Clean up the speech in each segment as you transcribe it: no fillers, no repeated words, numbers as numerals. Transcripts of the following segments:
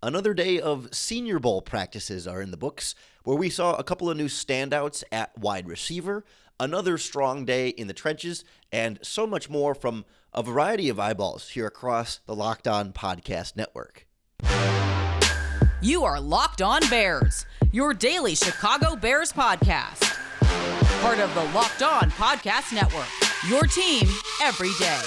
Another day of Senior Bowl practices are in the books, where we saw a couple of new standouts at wide receiver, another strong day in the trenches, and so much more from a variety of eyeballs here across the Locked On Podcast Network. You are Locked On Bears, your daily Chicago Bears podcast. Part of the Locked On Podcast Network, your team every day.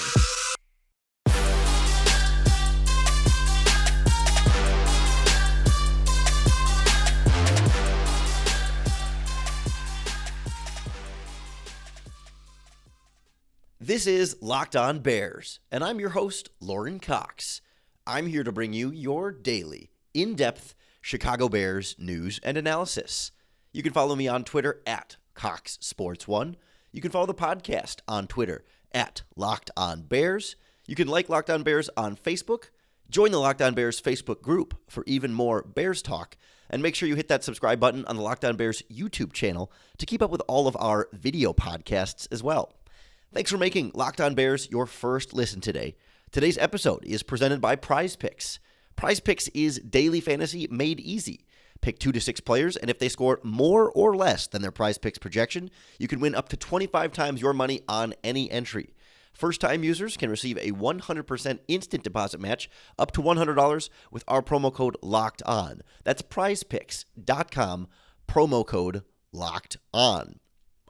This is Locked On Bears, and I'm your host, Lorin Cox. I'm here to bring you your daily, in-depth Chicago Bears news and analysis. You can follow me on Twitter at CoxSports1. You can follow the podcast on Twitter at Locked On Bears. You can like Locked On Bears on Facebook. Join the Locked On Bears Facebook group for even more Bears talk. And make sure you hit that subscribe button on the Locked On Bears YouTube channel to keep up with all of our video podcasts as well. Thanks for making Locked On Bears your first listen today. Today's episode is presented by PrizePicks. PrizePicks is daily fantasy made easy. Pick 2 to 6 players, and if they score more or less than their PrizePicks projection, you can win up to 25 times your money on any entry. First-time users can receive a 100% instant deposit match up to $100 with our promo code LOCKEDON. That's prizepicks.com, promo code LOCKEDON.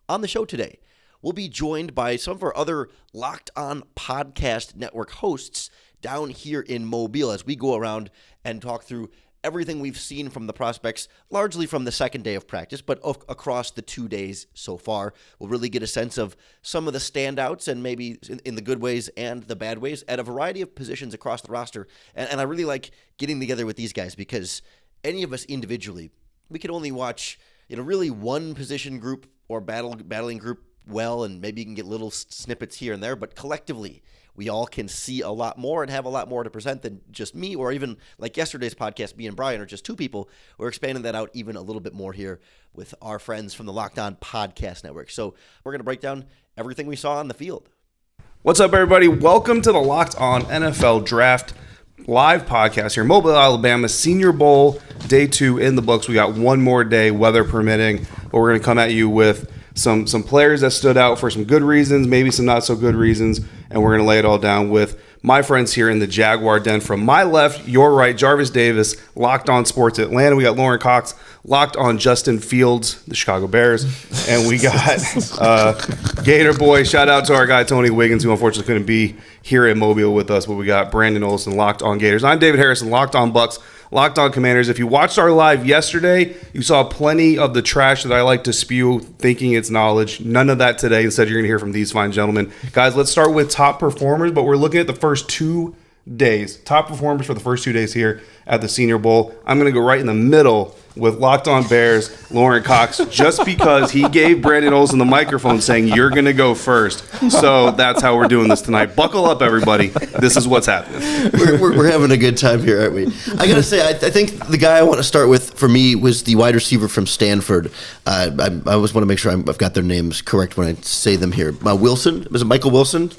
On the show today, we'll be joined by some of our other Locked On Podcast Network hosts down here in Mobile as we go around and talk through everything we've seen from the prospects, largely from the second day of practice, but across the 2 days so far. We'll really get a sense of some of the standouts and maybe in the good ways and the bad ways at a variety of positions across the roster. And I really like getting together with these guys because any of us individually, we can only watch really one position group or battling group well, and maybe you can get little snippets here and there, but collectively, we all can see a lot more and have a lot more to present than just me, or even like yesterday's podcast, me and Brian are just two people. We're expanding that out even a little bit more here with our friends from the Locked On Podcast Network. So we're going to break down everything we saw on the field. What's up, everybody? Welcome to the Locked On NFL Draft live podcast here in Mobile, Alabama. Senior Bowl, day 2 in the books. We got one more day, weather permitting, but we're going to come at you with some players that stood out for some good reasons, maybe some not so good reasons, and we're going to lay it all down with my friends here in the Jaguar Den. From my left, your right, Jarvis Davis, Locked On Sports Atlanta. We got Lorin Cox, Locked On Justin Fields, the Chicago Bears, and we got Gator Boy. Shout out to our guy Tony Wiggins, who unfortunately couldn't be here in Mobile with us, but we got Brandon Olson, Locked On Gators. I'm David Harrison, Locked On Bucks, Locked On Commanders. If you watched our live yesterday, you saw plenty of the trash that I like to spew, thinking it's knowledge. None of that today. Instead, you're going to hear from these fine gentlemen. Guys, let's start with top performers, but we're looking at the first 2 days. Top performers for the first 2 days here at the Senior Bowl. I'm going to go right in the middle with Locked On Bears, Lorin Cox, just because he gave Brandon Olson the microphone saying, you're going to go first. So that's how we're doing this tonight. Buckle up, everybody. This is what's happening. We're having a good time here, aren't we? I got to say, I think the guy I want to start with for me was the wide receiver from Stanford. I always want to make sure I've got their names correct when I say them here. Wilson, was it Michael Wilson?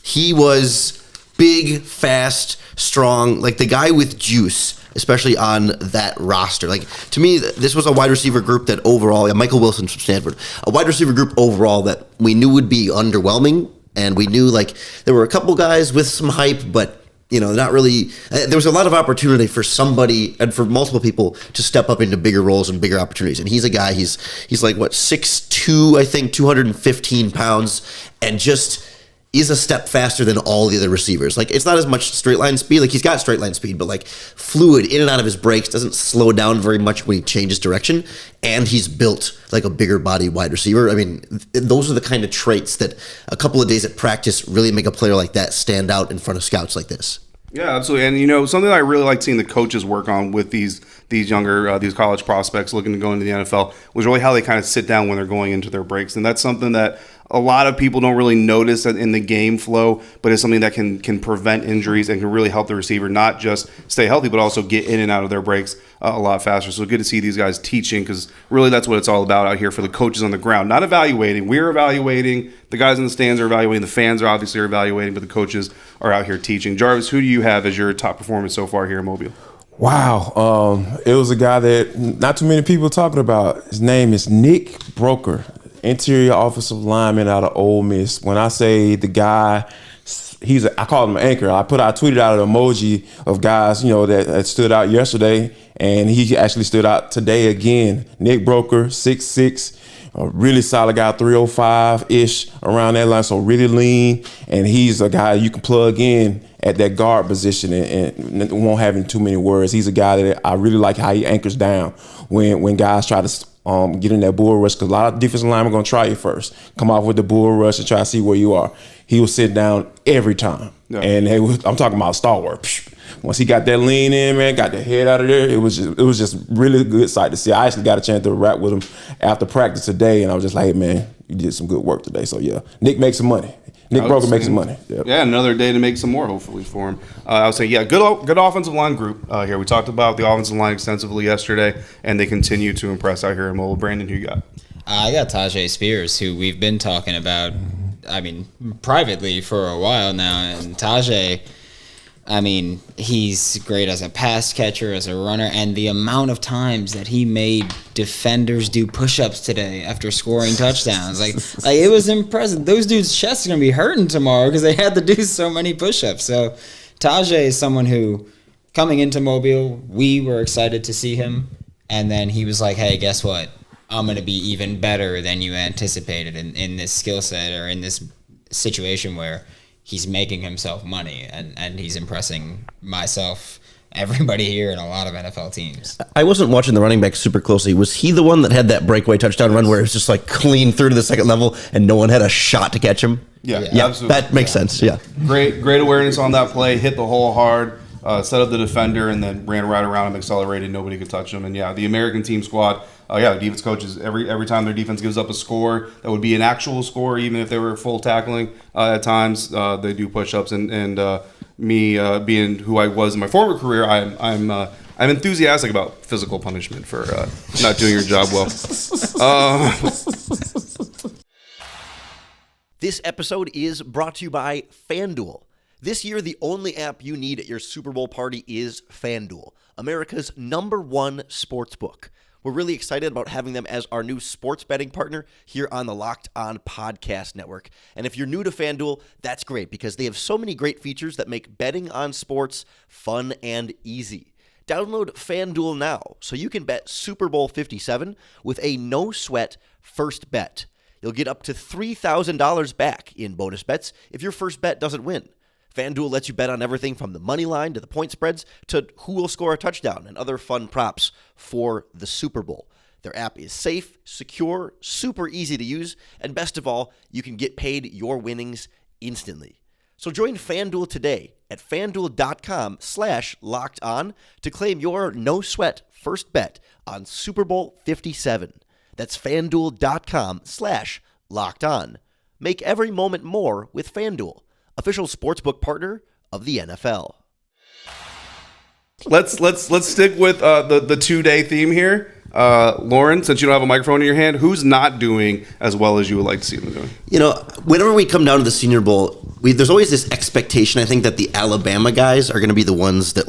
He was big, fast, strong, like the guy with juice, especially on that roster. Like, to me, this was a wide receiver group that overall, Michael Wilson from Stanford, a wide receiver group overall that we knew would be underwhelming, and we knew, like, there were a couple guys with some hype, but, not really. There was a lot of opportunity for somebody and for multiple people to step up into bigger roles and bigger opportunities. And he's a guy, he's like, 6'2", I think, 215 pounds, and just is a step faster than all the other receivers. Like, it's not as much straight line speed. Like, he's got straight line speed, but like fluid in and out of his breaks, doesn't slow down very much when he changes direction. And he's built like a bigger body wide receiver. I mean, those are the kind of traits that a couple of days at practice really make a player like that stand out in front of scouts like this. Yeah, absolutely. And, something that I really like seeing the coaches work on with these younger, these college prospects looking to go into the NFL was really how they kind of sit down when they're going into their breaks. And that's something that a lot of people don't really notice in the game flow, but it's something that can prevent injuries and can really help the receiver not just stay healthy, but also get in and out of their breaks a lot faster. So good to see these guys teaching, because really that's what it's all about out here for the coaches on the ground. Not evaluating. We're evaluating. The guys in the stands are evaluating. The fans are obviously evaluating, but the coaches are out here teaching. Jarvis, who do you have as your top performance so far here in Mobile? Wow. It was a guy that not too many people talking about. His name is Nick Broker, interior offensive lineman out of Ole Miss. When I say the guy, I call him an anchor. I tweeted out an emoji of guys, that stood out yesterday, and he actually stood out today again. Nick Broker, 6'6", a really solid guy, 305-ish around that line, so really lean, and he's a guy you can plug in at that guard position and won't have too many words. He's a guy that I really like how he anchors down when guys try to get in that bull rush, because a lot of defensive linemen are going to try you first. Come off with the bull rush and try to see where you are. He will sit down every time. Yeah. And I'm talking about stalwart. Once he got that lean in, man, got the head out of there, it was just really good sight to see. I actually got a chance to rap with him after practice today, and I was just like, hey, man, you did some good work today. So, yeah, Nick makes some money. Nick Broker makes some money. Yep. Yeah, another day to make some more, hopefully, for him. I was saying, yeah, good offensive line group here. We talked about the offensive line extensively yesterday, and they continue to impress out here in Mobile. Brandon, who you got? I got Tajay Spears, who we've been talking about, privately for a while now. And Tajay, he's great as a pass catcher, as a runner, and the amount of times that he made defenders do push-ups today after scoring touchdowns, like it was impressive. Those dudes' chests are gonna be hurting tomorrow because they had to do so many push-ups. So Tajay is someone who, coming into Mobile, we were excited to see him, and then he was like, "Hey, guess what? I'm gonna be even better than you anticipated in this skill set or in this situation where." He's making himself money, and he's impressing myself, everybody here, and a lot of NFL teams. I wasn't watching the running back super closely. Was he the one that had that breakaway touchdown run where it was just like clean through to the second level and no one had a shot to catch him? Yeah, absolutely. That makes sense, yeah. Great awareness on that play, hit the hole hard, set up the defender, and then ran right around him, accelerated, nobody could touch him. And yeah, the American team squad, the defense coaches, every time their defense gives up a score that would be an actual score, even if they were full tackling at times, they do push-ups. And me being who I was in my former career, I'm enthusiastic about physical punishment for not doing your job well. This episode is brought to you by FanDuel. This year, the only app you need at your Super Bowl party is FanDuel, America's #1 sportsbook. We're really excited about having them as our new sports betting partner here on the Locked On Podcast Network. And if you're new to FanDuel, that's great because they have so many great features that make betting on sports fun and easy. Download FanDuel now so you can bet Super Bowl 57 with a no-sweat first bet. You'll get up to $3,000 back in bonus bets if your first bet doesn't win. FanDuel lets you bet on everything from the money line to the point spreads to who will score a touchdown and other fun props for the Super Bowl. Their app is safe, secure, super easy to use, and best of all, you can get paid your winnings instantly. So join FanDuel today at FanDuel.com/lockedon to claim your no-sweat first bet on Super Bowl 57. That's FanDuel.com/lockedon. Make every moment more with FanDuel, official sportsbook partner of the NFL. Let's stick with the 2-day theme here. Lorin, since you don't have a microphone in your hand, who's not doing as well as you would like to see them doing? Whenever we come down to the Senior Bowl, there's always this expectation, I think, that the Alabama guys are going to be the ones that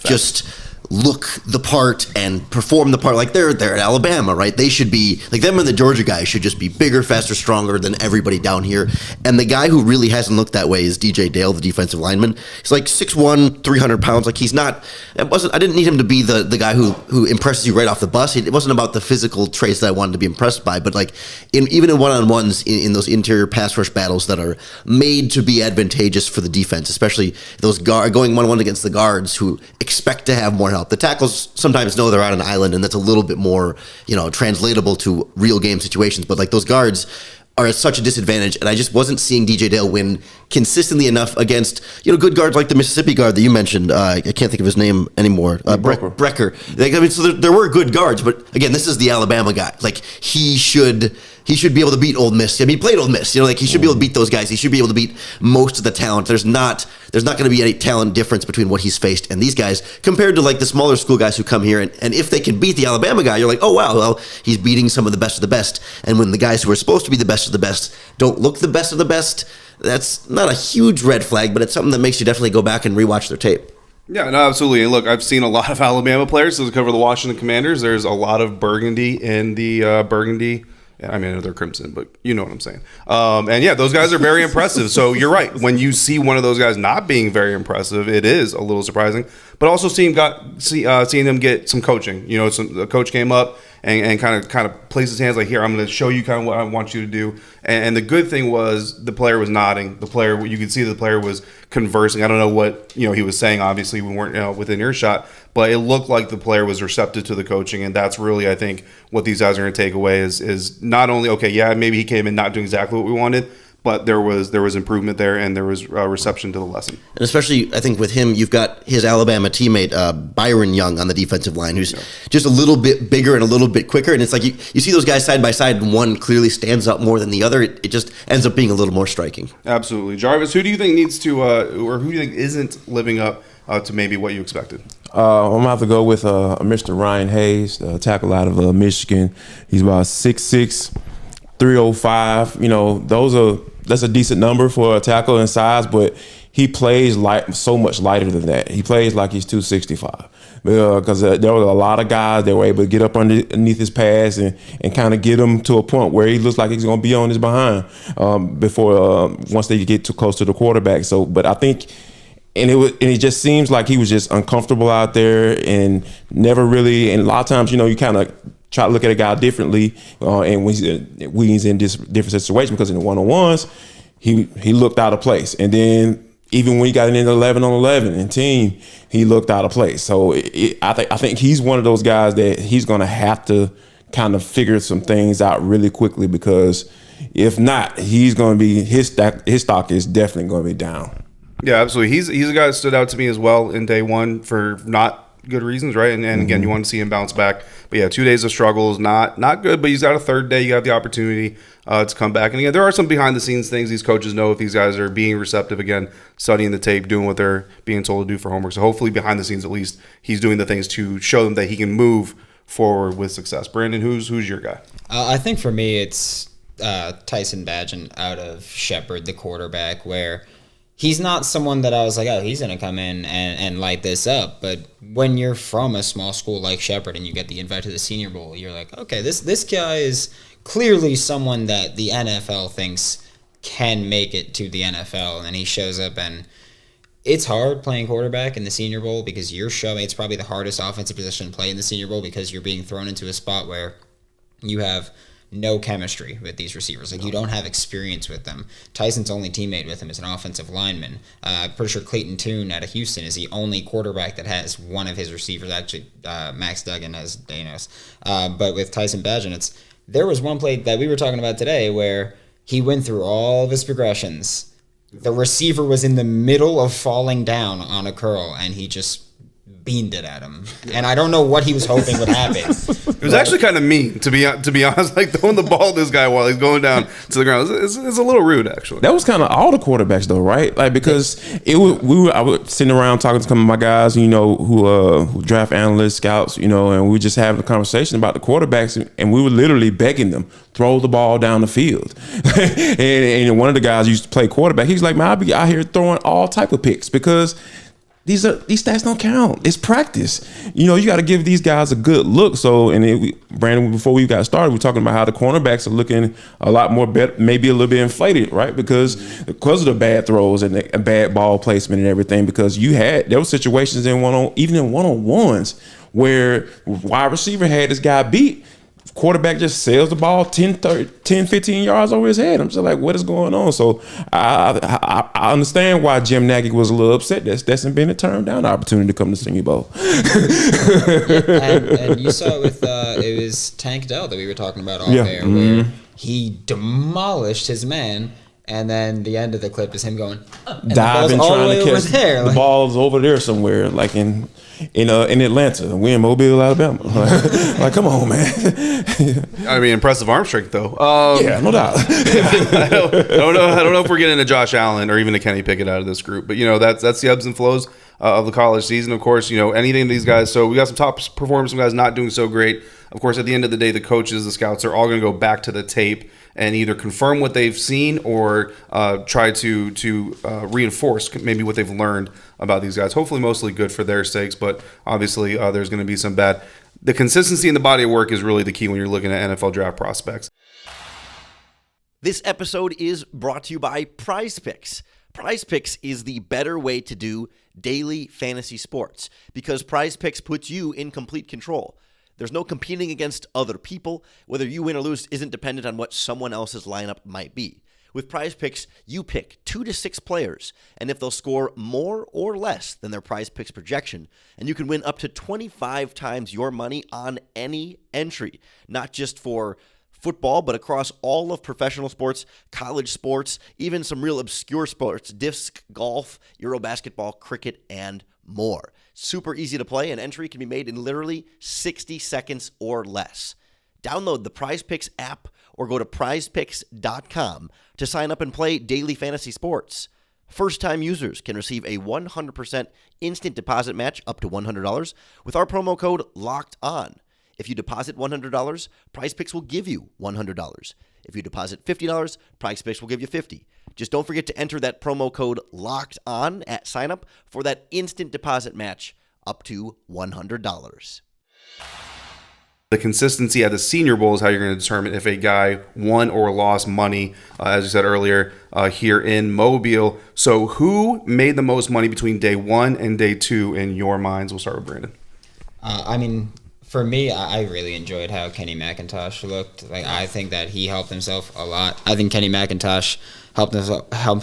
just look the part and perform the part. Like they're at Alabama, right? They should be like them, and the Georgia guys should just be bigger, faster, stronger than everybody down here. And the guy who really hasn't looked that way is DJ Dale, the defensive lineman. He's like 6'1", 300 pounds. Like he's not. I didn't need him to be the guy who impresses you right off the bus. It wasn't about the physical traits that I wanted to be impressed by, but even in one-on-ones in those interior pass rush battles that are made to be advantageous for the defense, especially those going one-on-one against the guards who expect to have more help. The tackles sometimes know they're out on an island, and that's a little bit more, translatable to real game situations. But those guards are at such a disadvantage, and I just wasn't seeing DJ Dale win consistently enough against good guards like the Mississippi guard that you mentioned. I can't think of his name anymore. Brecker. So there were good guards, but again, this is the Alabama guy. He should be able to beat Ole Miss. He played Ole Miss. He should be able to beat those guys. He should be able to beat most of the talent. There's not going to be any talent difference between what he's faced and these guys compared to the smaller school guys who come here. And if they can beat the Alabama guy, you're like, oh wow, well, he's beating some of the best. And when the guys who are supposed to be the best of the best don't look the best of the best, that's not a huge red flag, but it's something that makes you definitely go back and rewatch their tape. Yeah, no, absolutely. And look, I've seen a lot of Alabama players to cover the Washington Commanders. There's a lot of burgundy in the burgundy. I mean, they're crimson, but you know what I'm saying. And yeah, those guys are very impressive. So you're right. When you see one of those guys not being very impressive, it is a little surprising. But also seeing them get some coaching. You know, a coach came up and kind of placed his hands like, here, I'm going to show you kind of what I want you to do. And the good thing was the player was nodding. You could see the player was conversing. I don't know what he was saying. Obviously, we weren't within earshot, but it looked like the player was receptive to the coaching, and that's really, I think, what these guys are going to take away is not only, okay, yeah, maybe he came in not doing exactly what we wanted, but there was improvement there, and there was reception to the lesson. And especially, I think with him, you've got his Alabama teammate, Byron Young, on the defensive line, who's just a little bit bigger and a little bit quicker. And it's like you see those guys side by side, and one clearly stands up more than the other. It just ends up being a little more striking. Absolutely. Jarvis, who do you think needs to, or who do you think isn't living up to maybe what you expected? I'm going to have to go with Mr. Ryan Hayes, the tackle out of Michigan. He's about 6'6", 305. That's a decent number for a tackle in size, but he plays so much lighter than that. He plays like he's 265. Because there were a lot of guys that were able to get up underneath his pass and kind of get him to a point where he looks like he's going to be on his behind once they get too close to the quarterback. So, but I think, and it just seems like he was just uncomfortable out there and never really. And a lot of times, you kind of try to look at a guy differently, and when he's in this different situation, because in the one-on-ones, he looked out of place, and then even when he got into 11-on-11 and team, he looked out of place. So I think he's one of those guys that he's going to have to kind of figure some things out really quickly, because if not, he's going to be his stock is definitely going to be down. Yeah, absolutely. He's a guy that stood out to me as well in day one for not good reasons, right? And again, you want to see him bounce back. But yeah, 2 days of struggles, not good, but he's got a third day. You have the opportunity to come back. And again, there are some behind the scenes things these coaches know if these guys are being receptive, again, studying the tape, doing what they're being told to do for homework. So hopefully behind the scenes, at least, he's doing the things to show them that he can move forward with success. Brandon, who's your guy? I think for me, it's Tyson Bagent out of Shepherd, the quarterback, where he's not someone that I was like, oh, he's going to come in and light this up. But when you're from a small school like Shepherd and you get the invite to the Senior Bowl, you're like, okay, this guy is clearly someone that the NFL thinks can make it to the NFL. And then he shows up, and it's hard playing quarterback in the Senior Bowl because you're showing it's probably the hardest offensive position to play in the Senior Bowl because you're being thrown into a spot where you have no chemistry with these receivers. Like, you don't have experience with them. Tyson's only teammate with him is an offensive lineman. I'm pretty sure Clayton Tune out of Houston is the only quarterback that has one of his receivers. Actually, Max Duggan has Danos. But with Tyson Bagent, there was one play that we were talking about today where he went through all of his progressions. The receiver was in the middle of falling down on a curl, and he just beamed it at him, and I don't know what he was hoping would happen. It was actually kind of mean, to be honest. Like, throwing the ball at this guy while he's going down to the ground is a little rude, actually. That was kind of all the quarterbacks, though, right? Like, because I was sitting around talking to some of my guys, who draft analysts, scouts, and we just having a conversation about the quarterbacks, and we were literally begging them, throw the ball down the field. and one of the guys used to play quarterback. He's like, man, I'll be out here throwing all type of picks because these stats don't count. It's practice. You got to give these guys a good look. So, Brandon, before we got started, we were talking about how the cornerbacks are looking a lot more better, maybe a little bit inflated, right? Because of the bad throws and the bad ball placement and everything. Because there were situations even in one-on-ones where wide receiver had this guy beat. Quarterback just sails the ball 10, 15 yards over his head. I'm just like, what is going on? So I understand why Jim Nagy was a little upset. That's been a turned down opportunity to come to Senior Bowl. and you saw it with it was Tank Dell that we were talking about there, where he demolished his man. And then the end of the clip is him going diving, trying to catch the ball's over there somewhere, like in Atlanta. We're in Mobile, Alabama. Like, come on, man. I mean, impressive arm strength, though. Yeah, no doubt. I don't know if we're getting a Josh Allen or even a Kenny Pickett out of this group, but that's the ebbs and flows of the college season. Of course, anything these guys. So we got some top performers, some guys not doing so great. Of course, at the end of the day, the coaches, the scouts are all going to go back to the tape and either confirm what they've seen or try to reinforce maybe what they've learned about these guys. Hopefully mostly good for their sakes, but obviously there's going to be some bad. The consistency in the body of work is really the key when you're looking at NFL draft prospects. This episode is brought to you by PrizePicks. PrizePicks is the better way to do daily fantasy sports because PrizePicks puts you in complete control. There's no competing against other people. Whether you win or lose isn't dependent on what someone else's lineup might be. With PrizePicks, you pick 2 to 6 players, and if they'll score more or less than their PrizePicks projection, and you can win up to 25 times your money on any entry, not just for football, but across all of professional sports, college sports, even some real obscure sports, disc golf, Euro basketball, cricket, and more. Super easy to play. An entry can be made in literally 60 seconds or less. Download the PrizePicks app or go to prizepicks.com to sign up and play daily fantasy sports. First-time users can receive a 100% instant deposit match up to $100 with our promo code LOCKEDON. If you deposit $100, PrizePicks will give you $100. If you deposit $50, PrizePicks will give you $50. Just don't forget to enter that promo code LOCKEDON at signup for that instant deposit match up to $100. The consistency at the Senior Bowl is how you're going to determine if a guy won or lost money, as you said earlier, here in Mobile. So who made the most money between day 1 and day 2 in your minds? We'll start with Brandon. For me, I really enjoyed how Kenny McIntosh looked. I think that he helped himself a lot. I think Kenny McIntosh helped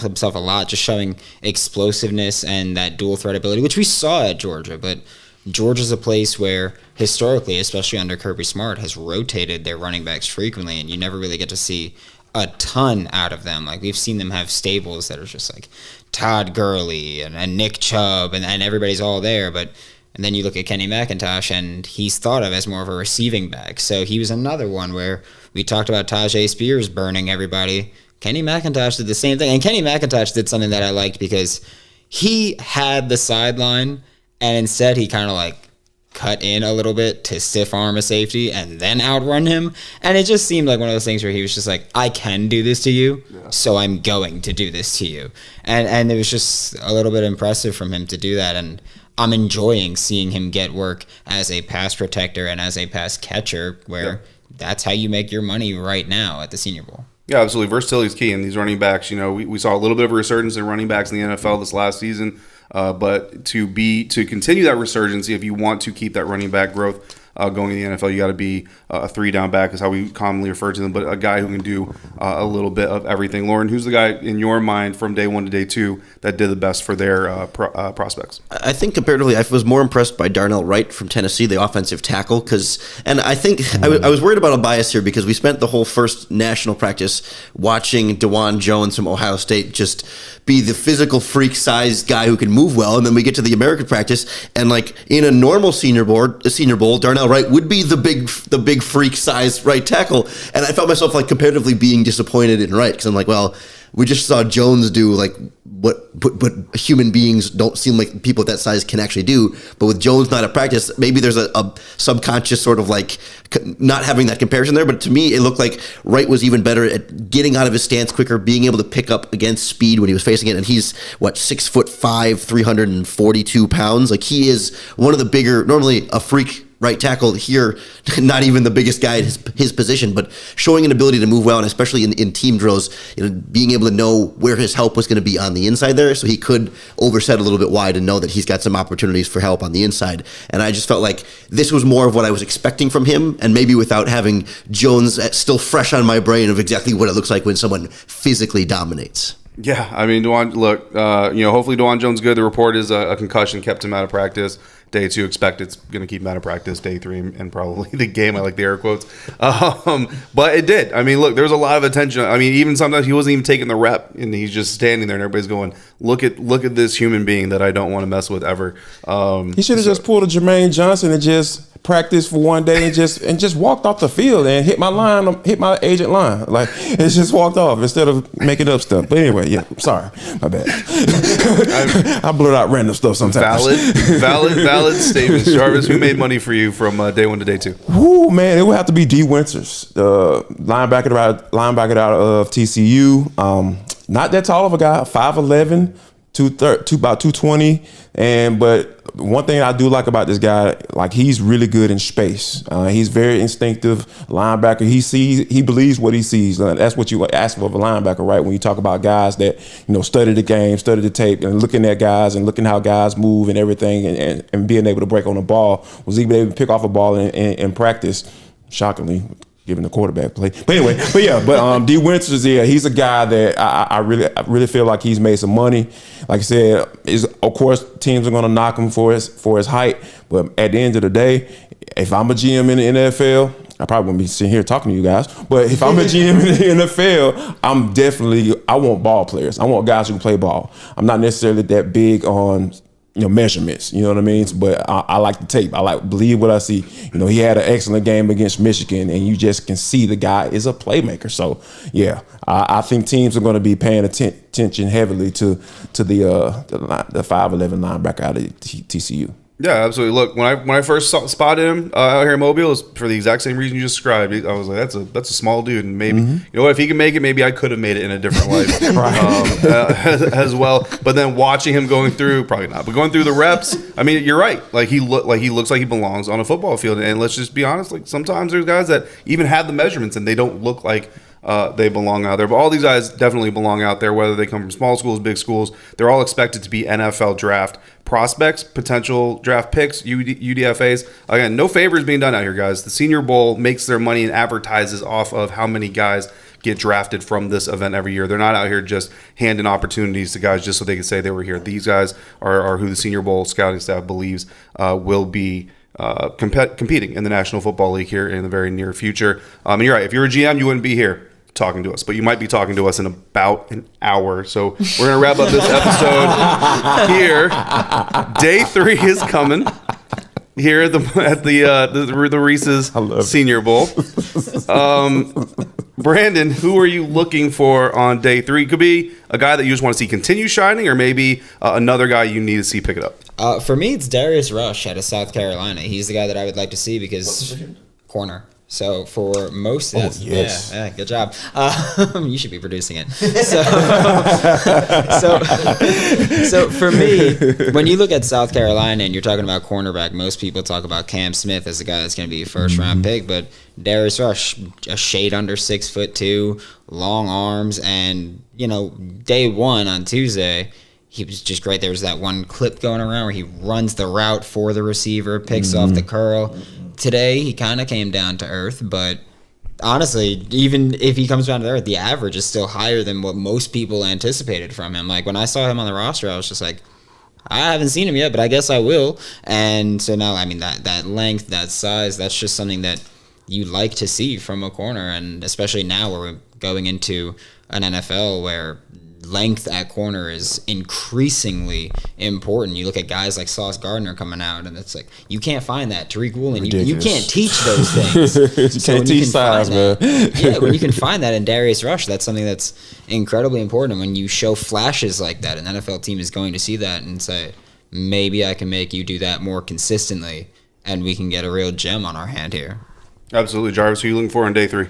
himself a lot, just showing explosiveness and that dual threat ability, which we saw at Georgia. But Georgia's a place where historically, especially under Kirby Smart, has rotated their running backs frequently, and you never really get to see a ton out of them. We've seen them have stables that are just like Todd Gurley and Nick Chubb, and everybody's all there, and then you look at Kenny McIntosh, and he's thought of as more of a receiving back. So he was another one where we talked about Tajay Spears burning everybody. Kenny McIntosh did the same thing. And Kenny McIntosh did something that I liked because he had the sideline, and instead he kind of cut in a little bit to stiff arm a safety and then outrun him. And it just seemed like one of those things where he was just like, I can do this to you, so I'm going to do this to you. And it was just a little bit impressive from him to do that. And I'm enjoying seeing him get work as a pass protector and as a pass catcher, where that's how you make your money right now at the Senior Bowl. Yeah, absolutely. Versatility is key in these running backs. We saw a little bit of a resurgence in running backs in the NFL this last season, but to continue that resurgence, if you want to keep that running back growth going in the NFL, you got to be a 3-down back is how we commonly refer to them, but a guy who can do a little bit of everything. Lorin, who's the guy in your mind from day 1 to day 2 that did the best for their prospects? I think comparatively, I was more impressed by Darnell Wright from Tennessee, the offensive tackle, and I think I was worried about a bias here because we spent the whole first national practice watching DeJuan Jones from Ohio State just be the physical freak-sized guy who can move well, and then we get to the American practice, and in a normal Senior Bowl, Darnell Wright would be the big freak-sized right tackle, and I felt myself comparatively being disappointed in Wright because I'm like, well, we just saw Jones do what human beings don't seem like people at that size can actually do. But with Jones not at practice, maybe there's a subconscious sort of not having that comparison there. But to me, it looked like Wright was even better at getting out of his stance quicker, being able to pick up against speed when he was facing it. And he's 6'5", 342 pounds. He is one of the bigger, normally a freak right tackle here, not even the biggest guy at his position, but showing an ability to move well, and especially in team drills, being able to know where his help was going to be on the inside there, so he could overset a little bit wide and know that he's got some opportunities for help on the inside. And I just felt like this was more of what I was expecting from him, and maybe without having Jones still fresh on my brain of exactly what it looks like when someone physically dominates. Yeah, DeJuan, look, hopefully DeJuan Jones good. The report is a concussion kept him out of practice. Day 2, expect it's going to keep him out of practice. Day 3, and probably the game. I like the air quotes. But it did. Look, there was a lot of attention. Even sometimes he wasn't even taking the rep, and he's just standing there, and everybody's going, look at this human being that I don't want to mess with ever. He should have just pulled a Jermaine Johnson and just practice for one day and just walked off the field and hit my agent line. Like, it just walked off instead of making up stuff. But anyway, yeah, sorry, my bad. I blurt out random stuff sometimes. Valid statements. Jarvis, who made money for you from day 1 to day 2? Woo, man, it would have to be D. Winters, linebacker out of TCU. Not that tall of a guy, 5'11", about 220, but one thing I do like about this guy, like, he's really good in space. He's very instinctive linebacker. He believes what he sees. That's what you ask for of a linebacker, right? When you talk about guys that, study the game, study the tape, and looking at guys and looking how guys move and everything, and being able to break on the ball. Was even able to pick off a ball in practice, shockingly, given the quarterback play. But anyway, D. Winters, yeah, he's a guy that I really feel like he's made some money. Like I said, of course teams are going to knock him for his height, but at the end of the day, if I'm a GM in the NFL, I probably won't be sitting here talking to you guys, but if I'm a GM in the NFL, I want ball players. I want guys who can play ball. I'm not necessarily that big on measurements, you know what I mean? But I like the tape. I believe what I see. He had an excellent game against Michigan, and you just can see the guy is a playmaker. So, yeah, I think teams are going to be paying attention heavily to the 5'11" linebacker out of TCU. Yeah, absolutely. Look, when I first spotted him out here in Mobile, it was for the exact same reason you just described. I was like, that's a small dude, and maybe if he can make it, maybe I could have made it in a different life as well. But then watching him going through, probably not, but going through the reps, I mean, you're right. Like, he looks like he belongs on a football field. And let's just be honest, like, sometimes there's guys that even have the measurements and they don't look like they belong out there. But all these guys definitely belong out there, whether they come from small schools, big schools. They're all expected to be NFL draft prospects, potential draft picks, UDFAs. Again, no favors being done out here, guys. The Senior Bowl makes their money and advertises off of how many guys get drafted from this event every year. They're not out here just handing opportunities to guys just so they can say they were here. These guys are who the Senior Bowl scouting staff believes will be competing in the National Football League here in the very near future. And you're right. If you're a GM, you wouldn't be here talking to us, but you might be talking to us in about an hour. So we're going to wrap up this episode here. Day 3 is coming here at the Reese's Senior Bowl. Brandon, who are you looking for on day 3? Could be a guy that you just want to see continue shining, or maybe another guy you need to see pick it up. For me, it's Darius Rush out of South Carolina. He's the guy that I would like to see because corner. So for most, yeah, good job. You should be producing it. So for me, when you look at South Carolina and you're talking about cornerback, most people talk about Cam Smith as the guy that's going to be a first-round pick, but Darius Rush, a shade under 6'2", long arms, and day 1 on Tuesday, he was just great. There was that one clip going around where he runs the route for the receiver, picks off the curl. Today, he kind of came down to earth, but honestly, even if he comes down to earth, the average is still higher than what most people anticipated from him. Like, when I saw him on the roster, I was just like, I haven't seen him yet, but I guess I will. And so now, I mean, that length, that size, that's just something that you like to see from a corner, and especially now where we're going into an NFL where length at corner is increasingly important. You look at guys like Sauce Gardner coming out, and it's like, you can't find that. Tariq Woolen, you can't teach those things. You can't teach size, man. Yeah, when you can find that in Darius Rush, that's something that's incredibly important. And when you show flashes like that, an NFL team is going to see that and say, maybe I can make you do that more consistently, and we can get a real gem on our hand here. Absolutely. Jarvis, who are you looking for on day 3?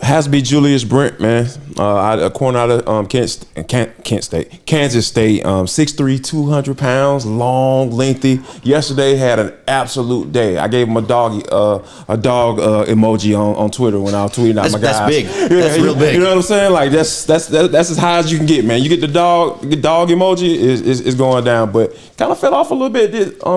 Has to be Julius Brent, man. A corner out of Kansas State. 6'3", 200 pounds, long, lengthy. Yesterday had an absolute day. I gave him a dog emoji on Twitter when I was tweeting out my guys. That's big. That's real big. You know what I'm saying? Like, that's as high as you can get, man. You get the dog emoji is going down, but kind of fell off a little bit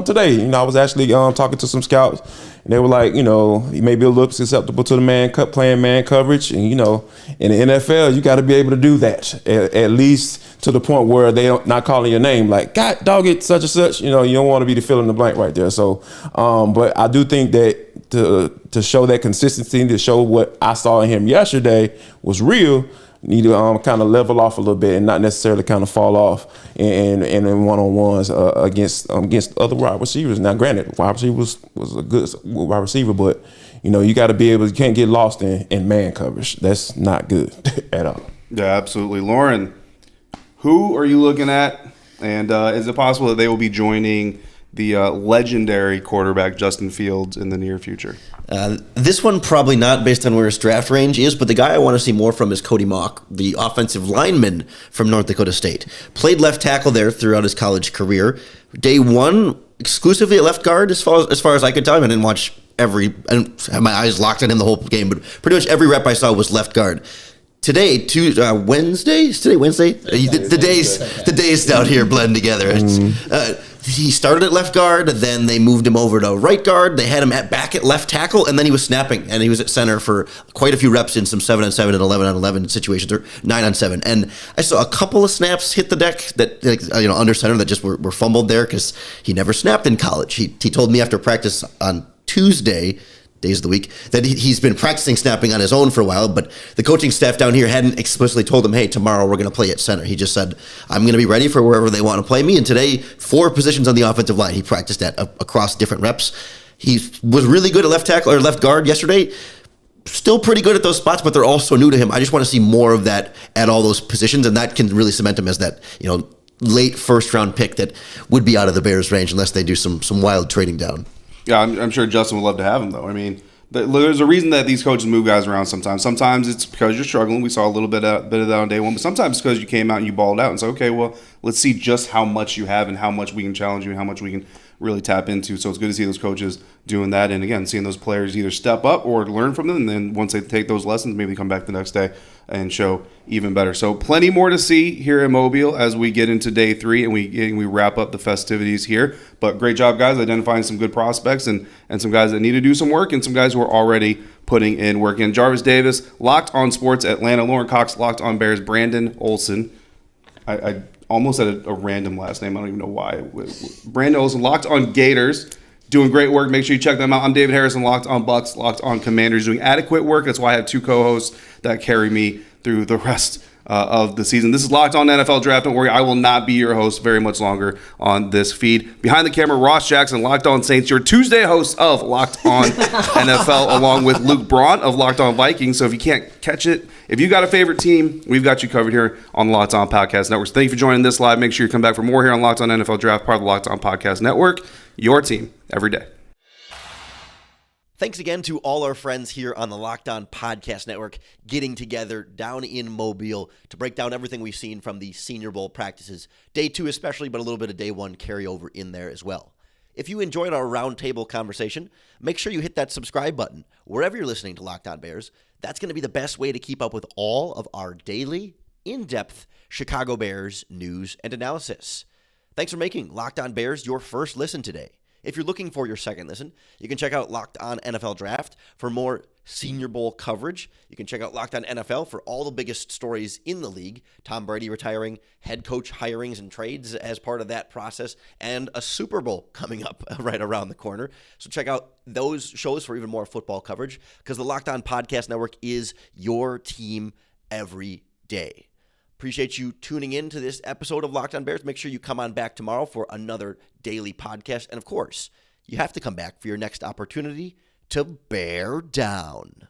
today. I was actually talking to some scouts. And they were like, he may be a little susceptible to the playing man coverage. And, in the NFL, you got to be able to do that, at least to the point where they don't not calling your name. Like, God, dog it, such and such. You don't want to be the fill in the blank right there. So, but I do think that to show that consistency, to show what I saw in him yesterday was real, need to kind of level off a little bit and not necessarily kind of fall off in one-on-ones against other wide receivers. Now, granted, wide receiver was a good wide receiver, but you got to be able. You can't get lost in man coverage. That's not good at all. Yeah, absolutely. Lorin, who are you looking at? And is it possible that they will be joining the legendary quarterback Justin Fields in the near future? This one probably not based on where his draft range is, but the guy I want to see more from is Cody Mock, the offensive lineman from North Dakota State. Played left tackle there throughout his college career. Day one, exclusively at left guard as far as I could tell. I didn't watch I didn't have my eyes locked on him the whole game, but pretty much every rep I saw was left guard. Today, Wednesday? Is today Wednesday? The days down here blend together. He started at left guard, then they moved him over to right guard. They had him back at left tackle, and then he was snapping, and he was at center for quite a few reps in some 7-on-7 and 11-on-11 situations, or 9-on-7. And I saw a couple of snaps hit the deck that, under center that just were fumbled there because he never snapped in college. He told me after practice on Tuesday, days of the week, that he's been practicing snapping on his own for a while, but the coaching staff down here hadn't explicitly told him, hey, tomorrow we're going to play at center. He just said, I'm going to be ready for wherever they want to play me. And today, 4 positions on the offensive line he practiced at across different reps. He was really good at left tackle or left guard yesterday. Still pretty good at those spots, but they're all so new to him. I just want to see more of that at all those positions, and that can really cement him as that, late first round pick that would be out of the Bears' range unless they do some wild trading down. Yeah, I'm sure Justin would love to have him, though. I mean, there's a reason that these coaches move guys around sometimes. Sometimes it's because you're struggling. We saw a little bit of that on day one. But sometimes it's because you came out and you balled out and said, okay, well, let's see just how much you have and how much we can challenge you and how much we can really tap into. So it's good to see those coaches doing that. And, again, seeing those players either step up or learn from them. And then once they take those lessons, maybe come back the next day and show even better. So plenty more to see here in Mobile as we get into day 3 and we wrap up the festivities here. But great job, guys, identifying some good prospects and some guys that need to do some work and some guys who are already putting in work. And Jarvis Davis, Locked On Sports Atlanta. Lorin Cox, Locked On Bears. Brandon Olson. I almost had a random last name. I don't even know why. Brandon Olson, Locked On Gators. Doing great work. Make sure you check them out. I'm David Harrison, Locked On Bucks, Locked On Commanders, doing adequate work. That's why I have 2 co-hosts that carry me through the rest of the season. This is Locked On NFL Draft. Don't worry, I will not be your host very much longer on this feed. Behind the camera, Ross Jackson, Locked On Saints, your Tuesday host of Locked On NFL, along with Luke Braun of Locked On Vikings. So if you can't catch it, if you got a favorite team, we've got you covered here on Locked On Podcast Network. So thank you for joining this live. Make sure you come back for more here on Locked On NFL Draft, part of the Locked On Podcast Network. Your team every day. Thanks again to all our friends here on the Locked On Podcast Network getting together down in Mobile to break down everything we've seen from the Senior Bowl practices. Day 2 especially, but a little bit of day 1 carryover in there as well. If you enjoyed our roundtable conversation, make sure you hit that subscribe button wherever you're listening to Locked On Bears. That's going to be the best way to keep up with all of our daily, in-depth Chicago Bears news and analysis. Thanks for making Locked On Bears your first listen today. If you're looking for your second listen, you can check out Locked On NFL Draft for more Senior Bowl coverage. You can check out Locked On NFL for all the biggest stories in the league. Tom Brady retiring, head coach hirings and trades as part of that process, and a Super Bowl coming up right around the corner. So check out those shows for even more football coverage because the Locked On Podcast Network is your team every day. Appreciate you tuning in to this episode of Locked On Bears. Make sure you come on back tomorrow for another daily podcast. And, of course, you have to come back for your next opportunity to bear down.